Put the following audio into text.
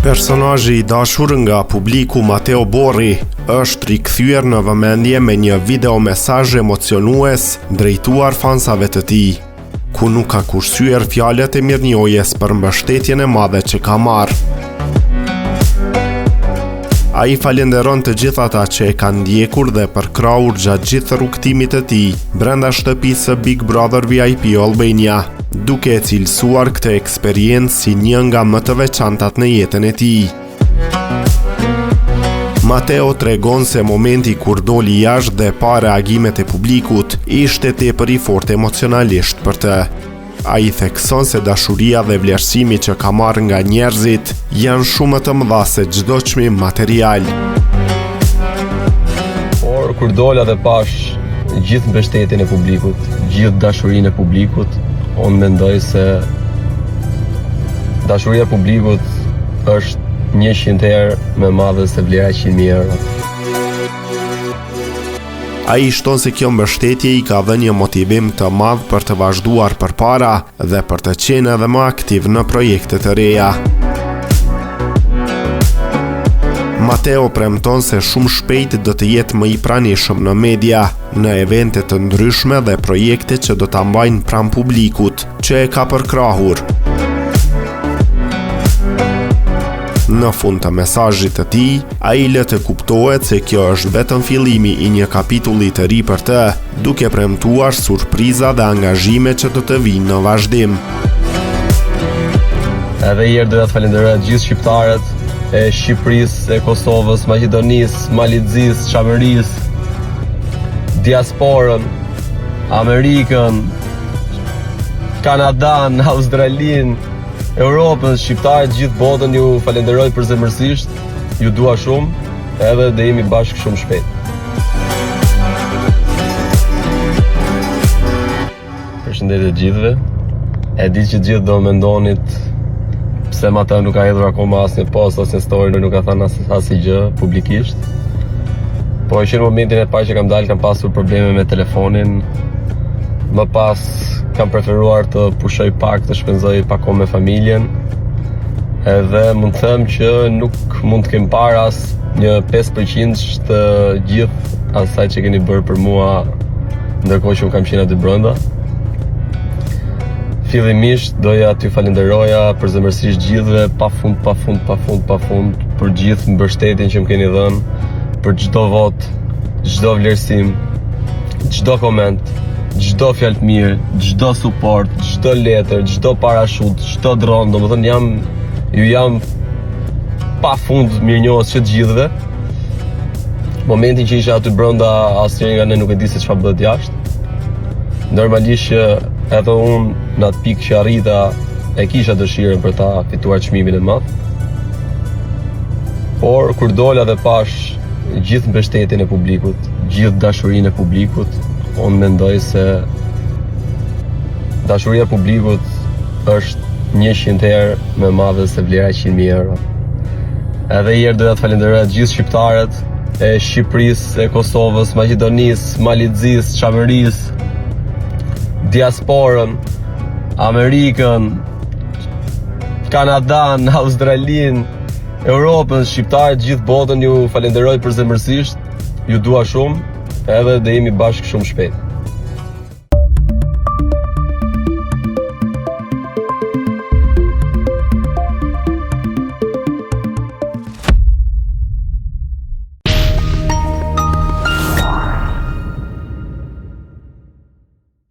Personazhi I dashur nga publiku Mateo Borri është rikthyer në vëmendje me një video mesazh emocionues drejtuar fansave të tij, ku nuk ka kursyer fjalët e mirënjohjes për mbështetjen e madhe që ka marrë. Ai falenderon të gjithë ata që e kanë ndjekur dhe përkrahur gjatë gjithë rrugtimit të tij brenda shtëpisë së Big Brother VIP Albania, duke e cilësuar këtë eksperiencë si një nga më të veçantat në jetën e tij. Mateo tregon se momenti kur doli jashtë dhe pa reagimet e publikut ishte tepër I fortë emocionalisht për të. Ai thekson se dashuria dhe vlerësimi që ka marrë nga njerëzit janë shumë të mëdha se çdo çmim material. Por kur dola dhe pash gjithë mbështetjen e publikut, gjithë dashurinë e publikut, unë mendoj se dashuria e publikut është 100 herë më madhe se vlera 100.000 euro. Ai shton se kjo mbështetje I ka dhënë një motivim të madh për të vazhduar përpara dhe për të qenë edhe më aktiv në projekte të reja. Mateo premton se shumë shpejt do të jetë më I pranishëm në media, në evente të ndryshme dhe projekte që do ta mbajnë pranë publikut, që e ka përkrahur. Në fund të mesazhit të tij, ai lë të kuptohet se kjo është vetëm fillimi I një kapitulli të ri për të, duke premtuar surpriza dhe angazhime që do të vinë në vazhdim. Edhe herë doja të falenderoj gjithë shqiptarët e Shqipërisë, e Kosovës, Maqedonisë, Malizisë, Çamerisë, diasporën, Amerikën, Kanadan, Australinë, Europën, shqiptarët, gjithë botën, ju falenderoj përzemërsisht, ju dua shumë, edhe dhe jemi bashkë shumë shpejt. Përshëndetje gjithëve, e di që gjithë do mendonit pse Mateo nuk ka hedhur akoma asnjë post, asnjë story, nuk ka thënë asnjë gjë publikisht. Po që në momentin e parë që kam dalë, kam pasur probleme me telefonin, më pas kam preferuar të pushoj pak, të shpenzoj pak kohë me familjen, edhe mund të them që nuk mund të kem parë as një 5% të gjithë asaj që keni bërë për mua ndërkohë që unë kam qenë aty brenda. Fillimisht doja t'ju falenderoja përzemërsisht gjithëve pafund për gjithë mbështetjen që më keni dhënë, për çdo votë, çdo vlerësim, çdo koment, çdo fjalë të mirë, çdo suport, çdo letër, çdo parashut, çdo dron, domethënë ju jam pafund mirënjohës që të gjithëve. Momentin që isha aty brenda, asnjëri nga ne nuk e di se çfarë bëhet jashtë. Normalisht që edhe unë në atë pikë që arrita e kisha dëshirën për ta fituar çmimin e madh. Por kur dola dhe pash gjithë mbështetjen e publikut, gjithë dashurinë e publikut, unë mendoj se dashuria e publikut është 100 herë më madhe se vlera 100.000 euro. Edhe herë doja të falenderoj gjithë shqiptarët e Shqipërisë, e Kosovës, Maqedonisë, Malizisë, Çamerisë, diasporën, Amerikën, Kanadan, Australinë, Europën, shqiptarët, gjithë botën, ju falenderoj përzemërsisht, ju dua shumë, edhe dhe jemi bashkë shumë shpejt.